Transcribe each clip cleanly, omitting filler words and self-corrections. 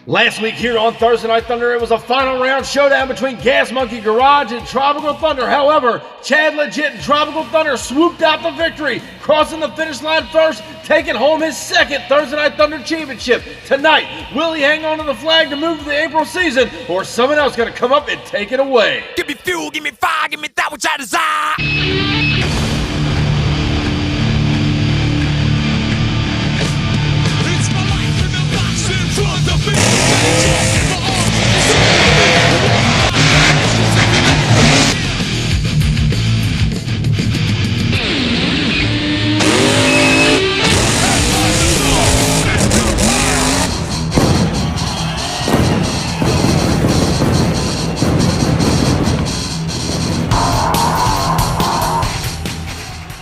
Last week here on Thursday Night Thunder, it was a final round showdown between Gas Monkey Garage and Tropical Thunder. However, Chad Legit and Tropical Thunder swooped out the victory, crossing the finish line first, taking home his second Thursday Night Thunder championship. Tonight, will he hang on to the flag to move to the April season, or is someone else going to come up and take it away? Give me fuel, give me fire, give me that which I desire.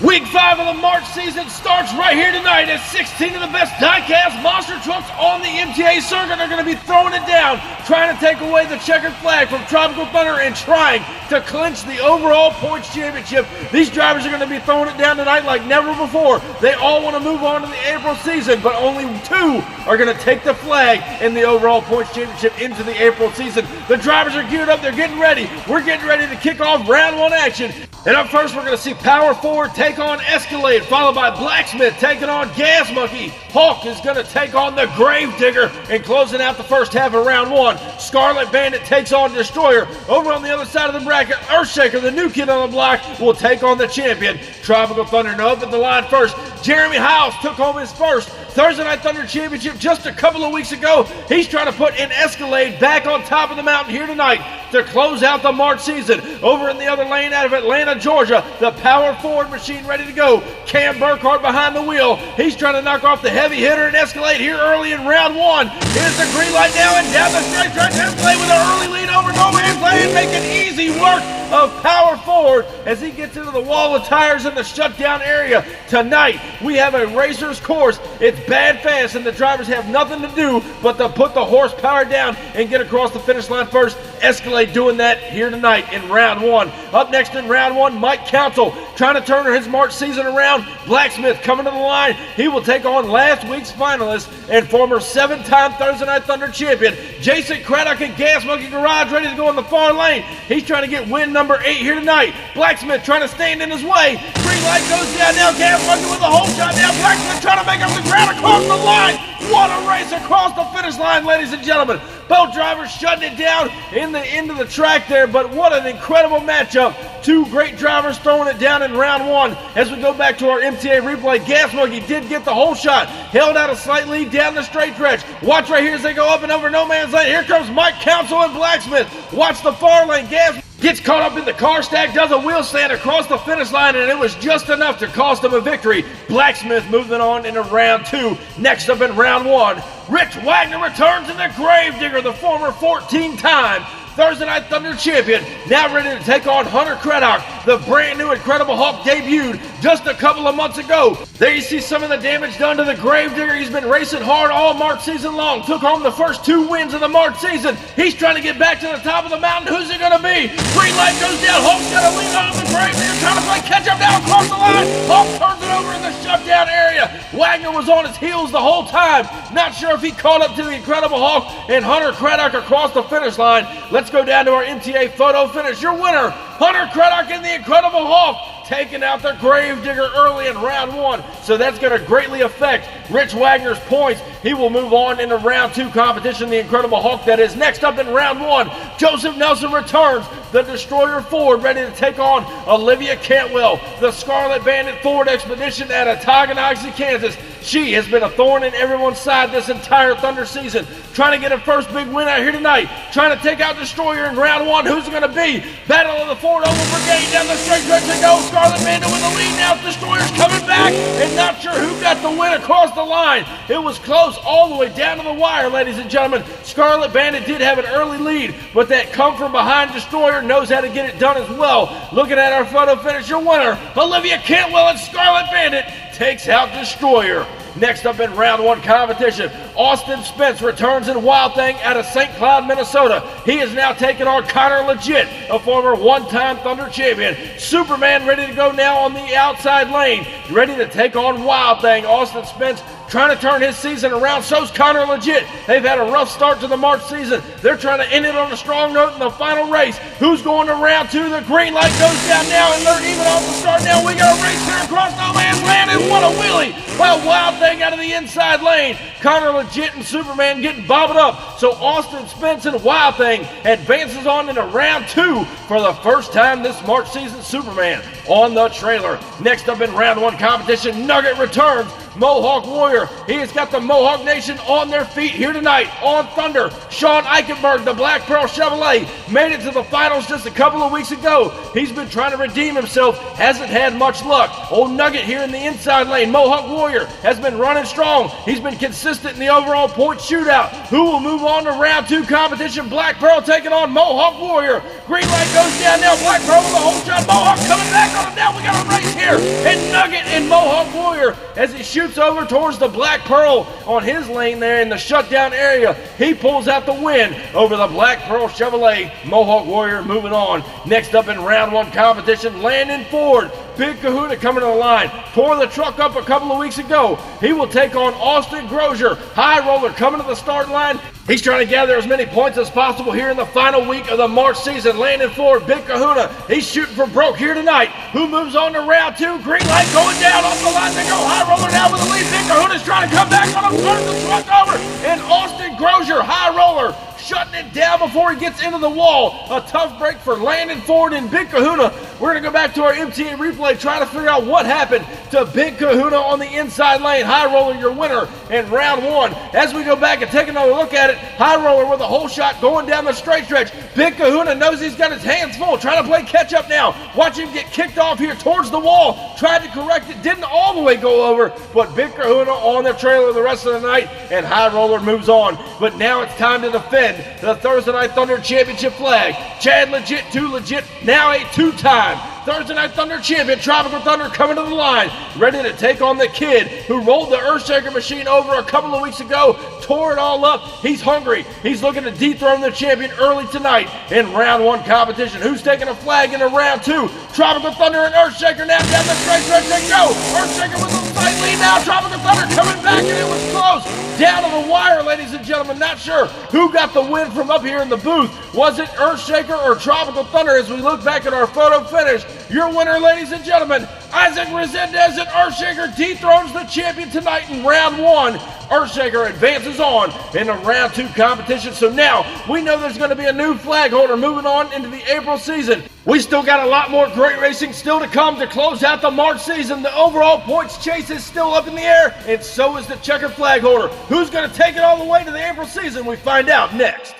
Week 5 of the March season starts right here tonight as 16 of the best Diecast monster trucks on the MTA circuit are going to be throwing it down, trying to take away the checkered flag from Tropical Thunder and trying to clinch the overall points championship. These drivers are going to be throwing it down tonight like never before. They all want to move on to the April season, but only 2 are going to take the flag in the overall points championship into the April season. The drivers are geared up. They're getting ready. We're getting ready to kick off round 1 action. And up first, we're going to see Power Forward take on Escalade, followed by Blacksmith taking on Gas Monkey. Hawk is going to take on the Gravedigger, and closing out the first half of round 1, Scarlet Bandit takes on Destroyer. Over on the other side of the bracket, Earthshaker, the new kid on the block, will take on the champion, Tropical Thunder. Now up at the line first, Jeremy Hiles took home his first Thursday Night Thunder championship just a couple of weeks ago. He's trying to put an Escalade back on top of the mountain here tonight to close out the March season. Over in the other lane out of Atlanta, Georgia, the Power Forward machine ready to go. Cam Burkhart behind the wheel. He's trying to knock off the heavy hitter and Escalade here early in round 1. Here's the green light now and down the straight stretch. Escalade with an early lead over no man's land, making easy work of Power Forward as he gets into the wall of tires in the shutdown area. Tonight, we have a racer's course. It's bad fast, and the drivers have nothing to do but to put the horsepower down and get across the finish line first. Escalade doing that here tonight in round 1. Up next in round 1, Mike Council trying to turn his March season around. Blacksmith coming to the line. He will take on last week's finalist and former 7-time Thursday Night Thunder champion, Jason Craddock and Gas Monkey Garage ready to go in the far lane. He's trying to get win number 8 here tonight. Blacksmith trying to stand in his way. Green light goes down now. Gas Monkey with a hole shot now. Blacksmith trying to make up the ground across the line. What a race across the finish line, ladies and gentlemen. Both drivers shutting it down in the end of the track there, but what an incredible matchup. 2 great drivers throwing it down in round 1. As we go back to our MTA replay, Gas Monkey did get the whole shot, held out a slight lead down the straight stretch. Watch right here as they go up and over no man's land. Here comes Mike Council and Blacksmith. Watch the far lane. Gas gets caught up in the car stack, does a wheel stand across the finish line, and it was just enough to cost him a victory. Blacksmith moving on into round 2. Next up in round 1, Rich Wagner returns in the Gravedigger, the former 14-time Thursday Night Thunder champion, now ready to take on Hunter Craddock. The brand new Incredible Hulk debuted just a couple of months ago. There you see some of the damage done to the Gravedigger. He's been racing hard all March season long. Took home the first 2 wins of the March season. He's trying to get back to the top of the mountain. Who's it going to be? Green light goes down. Hulk's got a lead on the Gravedigger. Trying to play catch up now across the line. Hulk turns it over in the shutdown area. Wagner was on his heels the whole time. Not sure if he caught up to the Incredible Hulk and Hunter Craddock across the finish line. Let's go down to our MTA photo finish. Your winner, Hunter Craddock and the Incredible Hulk, taking out the Gravedigger early in round 1. So that's going to greatly affect Rich Wagner's points. He will move on into round 2 competition, the Incredible Hulk that is. Next up in round 1, Joseph Nelson returns, the Destroyer Ford, ready to take on Olivia Cantwell, the Scarlet Bandit Ford Expedition out of Tonganoxie, Kansas. She has been a thorn in everyone's side this entire Thunder season. Trying to get her first big win out here tonight. Trying to take out Destroyer in round 1. Who's it going to be? Battle of the Ford Oval Brigade down the straight stretch to go. Scarlet Bandit with the lead now. Destroyer's coming back and not sure who got the win across the line. It was close all the way down to the wire, ladies and gentlemen. Scarlet Bandit did have an early lead, but that come from behind Destroyer knows how to get it done as well. Looking at our photo finish, your winner, Olivia Cantwell and Scarlet Bandit takes out Destroyer. Next up in round 1 competition, Austin Spence returns in Wild Thang out of St. Cloud, Minnesota. He is now taking on Connor Legit, a former 1-time Thunder champion. Superman ready to go now on the outside lane, ready to take on Wild Thang. Austin Spence trying to turn his season around. So's Connor Legit. They've had a rough start to the March season. They're trying to end it on a strong note in the final race. Who's going to round two? The green light goes down now, and they're even off the start now. We got a race here across no man's land, and what a wheelie by Wild Thing out of the inside lane. Connor Legit and Superman getting bobbled up. So Austin Spence and Wild Thing advances on into round two for the first time this March season. Superman on the trailer. Next up in round one competition, Nugget returns. Mohawk Warrior, he has got the Mohawk Nation on their feet here tonight on Thunder. Sean Eichenberg, the Black Pearl Chevrolet, made it to the finals just a couple of weeks ago. He's been trying to redeem himself, hasn't had much luck. Old Nugget here in the inside lane. Mohawk Warrior has been running strong. He's been consistent in the overall point shootout. Who will move on to round two competition? Black Pearl taking on Mohawk Warrior. Green light goes down now. Black Pearl with a hole shot. Mohawk coming back on him now. We got a race here. And Nugget and Mohawk Warrior as he shoots over towards the Black Pearl on his lane there in the shutdown area. He pulls out the win over the Black Pearl Chevrolet. Mohawk Warrior moving on. Next up in round one competition, Landon Ford. Big Kahuna coming to the line. Tore the truck up a couple of weeks ago. He will take on Austin Grozier. High roller coming to the start line. He's trying to gather as many points as possible here in the final week of the March season. Landon Ford, Big Kahuna, he's shooting for broke here tonight. Who moves on to round two? Green light going down off the line. They go high roller now with the lead. Big Kahuna's trying to come back on him. Turns the truck over. And Austin Grozier, high roller, shutting it down before he gets into the wall. A tough break for Landon Ford and Big Kahuna. We're going to go back to our MTA replay, trying to figure out what happened to Big Kahuna on the inside lane. High roller, your winner in round one. As we go back and take another look at it, high roller with a hole shot going down the straight stretch. Big Kahuna knows he's got his hands full, trying to play catch up now. Watch him get kicked off here towards the wall. Tried to correct it, didn't all the way go over, but Big Kahuna on the trailer the rest of the night, and high roller moves on. But now it's time to defend the Thursday Night Thunder Championship flag. Chad Legit, Too Legit, now a two-time Thursday Night Thunder champion. Tropical Thunder coming to the line, ready to take on the kid who rolled the Earthshaker machine over a couple of weeks ago, tore it all up. He's hungry. He's looking to dethrone the champion early tonight in round one competition. Who's taking a flag into round two? Tropical Thunder and Earthshaker now down the straight stretch. They go. Earthshaker with a slight lead now. Tropical Thunder coming back, and it was close. Down to the wire, ladies and gentlemen. Not sure who got the win from up here in the booth. Was it Earthshaker or Tropical Thunder? As we look back at our photo finish, your winner, ladies and gentlemen, Isaac Resendez, and Earthshaker dethrones the champion tonight in round one. Earthshaker advances on into round two competition. So now we know there's going to be a new flag holder moving on into the April season. We still got a lot more great racing still to come to close out the March season. The overall points chase is still up in the air, and so is the checkered flag holder. Who's going to take it all the way to the April season? We find out next.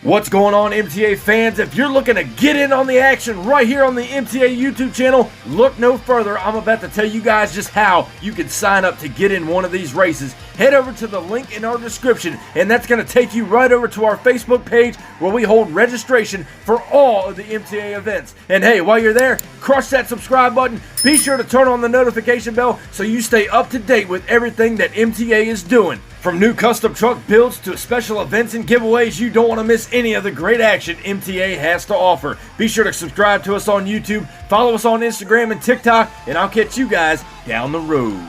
What's going on, MTA fans? If you're looking to get in on the action right here on the MTA YouTube channel, look no further. I'm about to tell you guys just how you can sign up to get in one of these races. Head over to the link in our description, and that's going to take you right over to our Facebook page where we hold registration for all of the MTA events. And hey, while you're there, crush that subscribe button. Be sure to turn on the notification bell so you stay up to date with everything that MTA is doing. From new custom truck builds to special events and giveaways, you don't want to miss any of the great action MTA has to offer. Be sure to subscribe to us on YouTube, follow us on Instagram and TikTok, and I'll catch you guys down the road.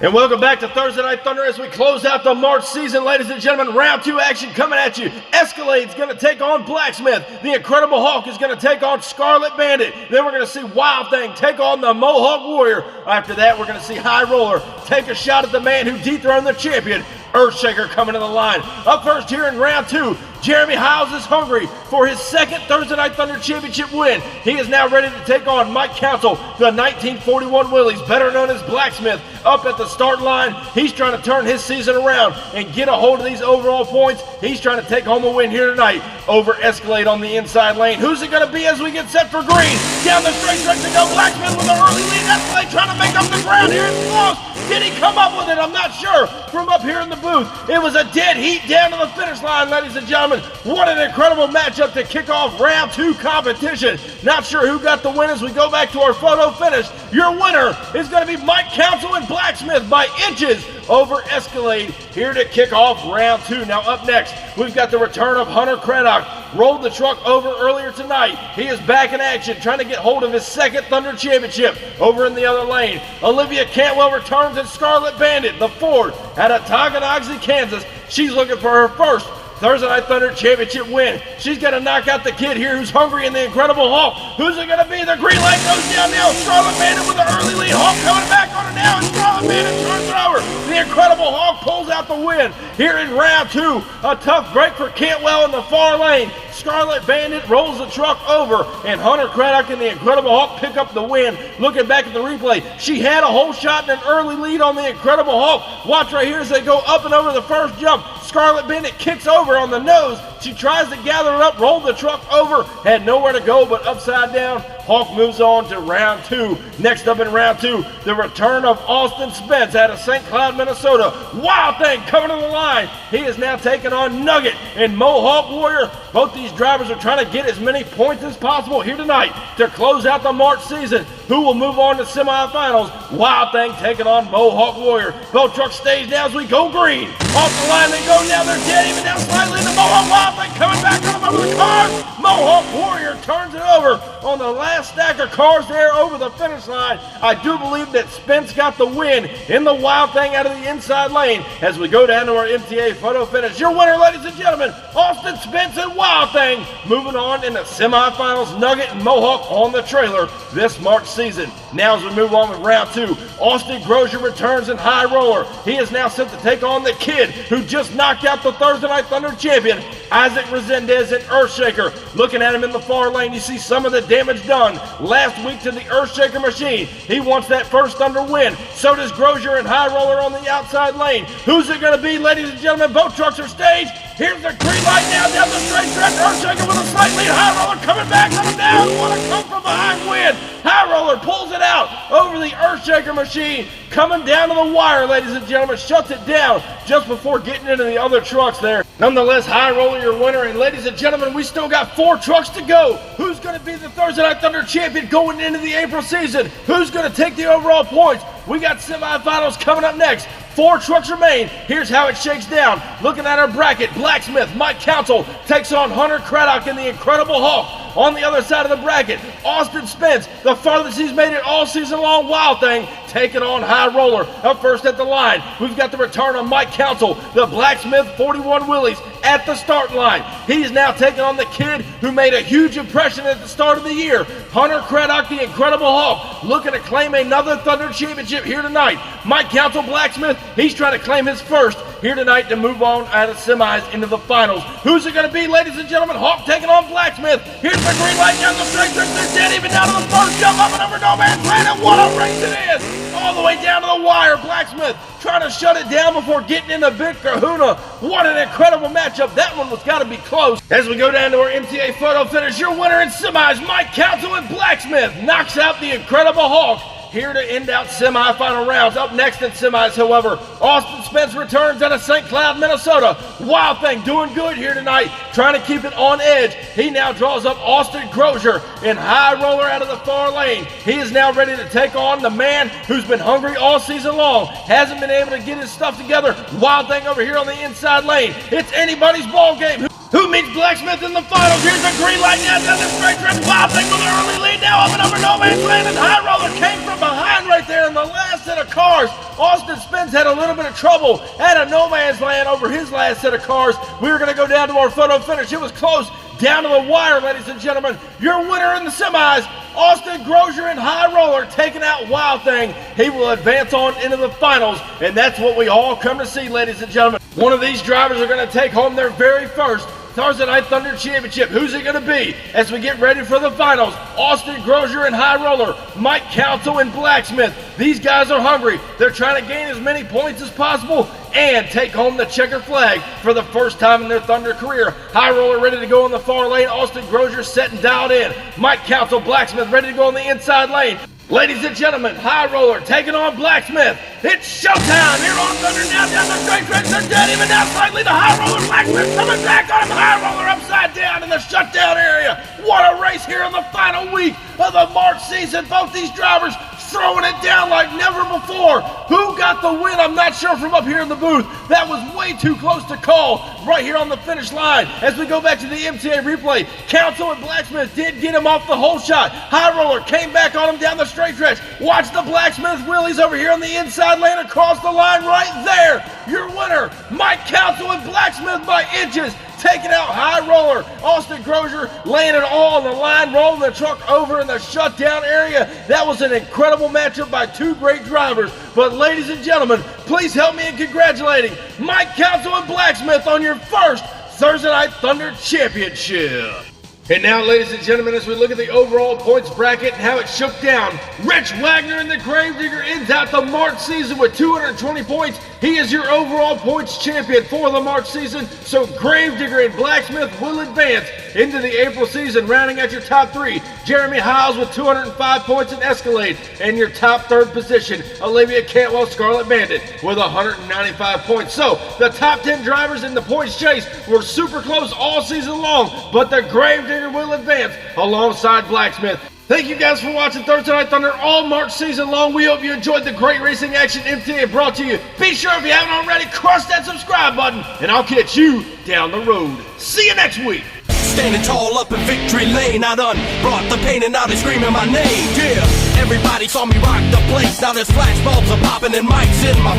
And welcome back to Thursday Night Thunder as we close out the March season, ladies and gentlemen. Round two action coming at you. Escalade's going to take on Blacksmith. The Incredible Hulk is going to take on Scarlet Bandit. Then we're going to see Wild Thing take on the Mohawk Warrior. After that, we're going to see High Roller take a shot at the man who dethroned the champion, Earthshaker, coming to the line. Up first here in round two, Jeremy Hiles is hungry for his second Thursday Night Thunder Championship win. He is now ready to take on Mike Council, the 1941 Willies, better known as Blacksmith, up at the start line. He's trying to turn his season around and get a hold of these overall points. He's trying to take home a win here tonight over Escalade on the inside lane. Who's it going to be as we get set for green? Down the straight stretch to go. Blacksmith with an early lead. Escalade trying to make up the ground here. It's close. Did he come up with it? I'm not sure. From up here in the booth, it was a dead heat down to the finish line, ladies and gentlemen. What an incredible matchup to kick off round two competition. Not sure who got the win as we go back to our photo finish. Your winner is going to be Mike Council and Blacksmith by inches over Escalade here to kick off round two. Now up next, we've got the return of Hunter Craddock. rolled the truck over earlier tonight. He is back in action, trying to get hold of his second Thunder Championship over in the other lane. Olivia Cantwell returns in Scarlet Bandit, the Ford, out of Tonganoxie, Kansas. She's looking for her first Thursday Night Thunder Championship win. She's got to knock out the kid here who's hungry in the Incredible Hulk. Who's it going to be? The green light goes down now. Scarlet Bandit with the early lead. Hulk coming back on her now, and Scarlet Bandit turns it over. The Incredible Hulk pulls out the win here in round two. A tough break for Cantwell in the far lane. Scarlet Bandit rolls the truck over, and Hunter Craddock and the Incredible Hulk pick up the win. Looking back at the replay, she had a whole shot and an early lead on the Incredible Hulk. Watch right here as they go up and over the first jump. Scarlet Bandit kicks over on the nose. She tries to gather it up, roll the truck over, had nowhere to go but upside down. Hulk moves on to round two. Next up in round two, the return of Austin Spence out of St. Cloud, Minnesota. Wild Thing coming to the line. He is now taking on Nugget and Mohawk Warrior. Both these drivers are trying to get as many points as possible here tonight to close out the March season. Who will move on to semifinals? Wild Thing taking on Mohawk Warrior. Both trucks stage now as we go green. Off the line they go now. They're dead even down slightly into Mohawk. Wild Thing coming back on over the cars. Mohawk Warrior turns it over on the last stack of cars there over the finish line. I do believe that Spence got the win in the Wild Thing out of the inside lane as we go down to our MTA photo finish. Your winner, ladies and gentlemen, Austin Spence and Wild Thing. Moving on in the semifinals, Nugget and Mohawk on the trailer this March season. Now as we move on with round two, Austin Grozier returns in High Roller. He is now set to take on the kid who just knocked out the Thursday Night Thunder champion, Isaac Resendez in Earthshaker. Looking at him in the far lane, you see some of the damage done last week to the Earthshaker machine. He wants that first Thunder win. So does Grozier and High Roller on the outside lane. Who's it going to be, ladies and gentlemen? Both trucks are staged. Here's the green light now down the straight stretch. Earthshaker with a slight lead. High Roller coming back on him down. What a come from behind win. High Roller pulls it out over the Earthshaker machine. Coming down to the wire, ladies and gentlemen. Shuts it down just before getting into the other trucks there. Nonetheless, High Roller your winner. And ladies and gentlemen, we still got 4 trucks to go. Who's going to be the Thursday Night Thunder champion going into the April season? Who's going to take the overall points? We got semifinals coming up next. 4 trucks remain. Here's how it shakes down. Looking at our bracket, Blacksmith, Mike Council takes on Hunter Craddock and the Incredible Hulk. On the other side of the bracket, Austin Spence, the farthest he's made it all season long, Wild Thing, taking on High Roller. Up first at the line, we've got the return of Mike Council, the Blacksmith 41 Willies at the start line. He's now taking on the kid who made a huge impression at the start of the year, Hunter Craddock, the Incredible Hulk, looking to claim another Thunder Championship here tonight. Mike Council Blacksmith, he's trying to claim his first here tonight to move on out of semis into the finals. Who's it going to be, ladies and gentlemen? Hawk taking on Blacksmith. Here's the green light down the straight stretch. They're dead even down to the first jump up and over no man's land, and what a race it is! All the way down to the wire. Blacksmith trying to shut it down before getting in a big kahuna. What an incredible matchup. That one was got to be close. As we go down to our MTA photo finish, your winner in semis, Mike Council and Blacksmith, knocks out the Incredible Hulk. Here to end out semifinal rounds. Up next in semis, however, Austin Spence returns out of St. Cloud, Minnesota. Wild Thing doing good here tonight, trying to keep it on edge. He now draws up Austin Grozier in High Roller out of the far lane. He is now ready to take on the man who's been hungry all season long. Hasn't been able to get his stuff together. Wild Thing over here on the inside lane. It's anybody's ball game. Who meets Blacksmith in the finals? Here's the green light now down the straight stretch. Wild Thing with an early lead now up and over no man's land, and High Roller came from behind right there in the last set of cars. Austin Spence had a little bit of trouble at a no man's land over his last set of cars. We were going to go down to our photo finish. It was close down to the wire, ladies and gentlemen. Your winner in the semis, Austin Grozier and High Roller taking out Wild Thing. He will advance on into the finals, and that's what we all come to see, ladies and gentlemen. One of these drivers are going to take home their very first Thursday Night Thunder Championship. Who's it going to be as we get ready for the finals? Austin Grozier and High Roller, Mike Council and Blacksmith. These guys are hungry. They're trying to gain as many points as possible and take home the checker flag for the first time in their Thunder career. High Roller ready to go in the far lane. Austin Grozier set and dialed in. Mike Council, Blacksmith ready to go on the inside lane. Ladies and gentlemen, High Roller taking on Blacksmith. It's showtime here on Thunder now down the straight stretch. They're dead even now slightly. The High Roller, Blacksmith coming back on him. High Roller upside down in the shutdown area. What a race here in the final week of the March season. Both these drivers throwing it down like never before. Who got the win? I'm not sure from up here in the booth. That was way too close to call right here on the finish line. As we go back to the MTA replay, Council and Blacksmith did get him off the hole shot. High Roller came back on him down the straight stretch. Watch the Blacksmith wheelies over here on the inside lane across the line right there. Your winner, Mike Council and Blacksmith by inches. Taking out High Roller. Austin Crozier laying it all on the line, rolling the truck over in the shutdown area. That was an incredible matchup by two great drivers. But ladies and gentlemen, please help me in congratulating Mike Council and Blacksmith on your first Thursday Night Thunder Championship. And now, ladies and gentlemen, as we look at the overall points bracket and how it shook down, Rich Wagner and the Gravedigger ends out the March season with 220 points. He is your overall points champion for the March season. So Gravedigger and Blacksmith will advance into the April season. Rounding out your top three, Jeremy Hiles with 205 points in Escalade. And your top third position, Olivia Cantwell Scarlet Bandit with 195 points. So the top 10 drivers in the points chase were super close all season long, but the Gravedigger will advance alongside Blacksmith. Thank you guys for watching Thursday Night Thunder all March season long. We hope you enjoyed the great racing action MTA brought to you. Be sure if you haven't already, crush that subscribe button, and I'll catch you down the road. See you next week. Standing tall up in victory lane, I done brought the pain and now they screaming my name. Yeah, everybody saw me rock the place. Now there's flashbulbs are popping and mics in my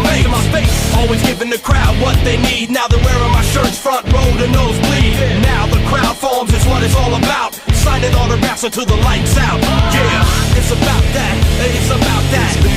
face. Always giving the crowd what they need. Now they're wearing my shirts front row to nosebleed. Now the crowd forms is what it's all about. Signing autographs until the lights out. Yeah, it's about that. It's about that.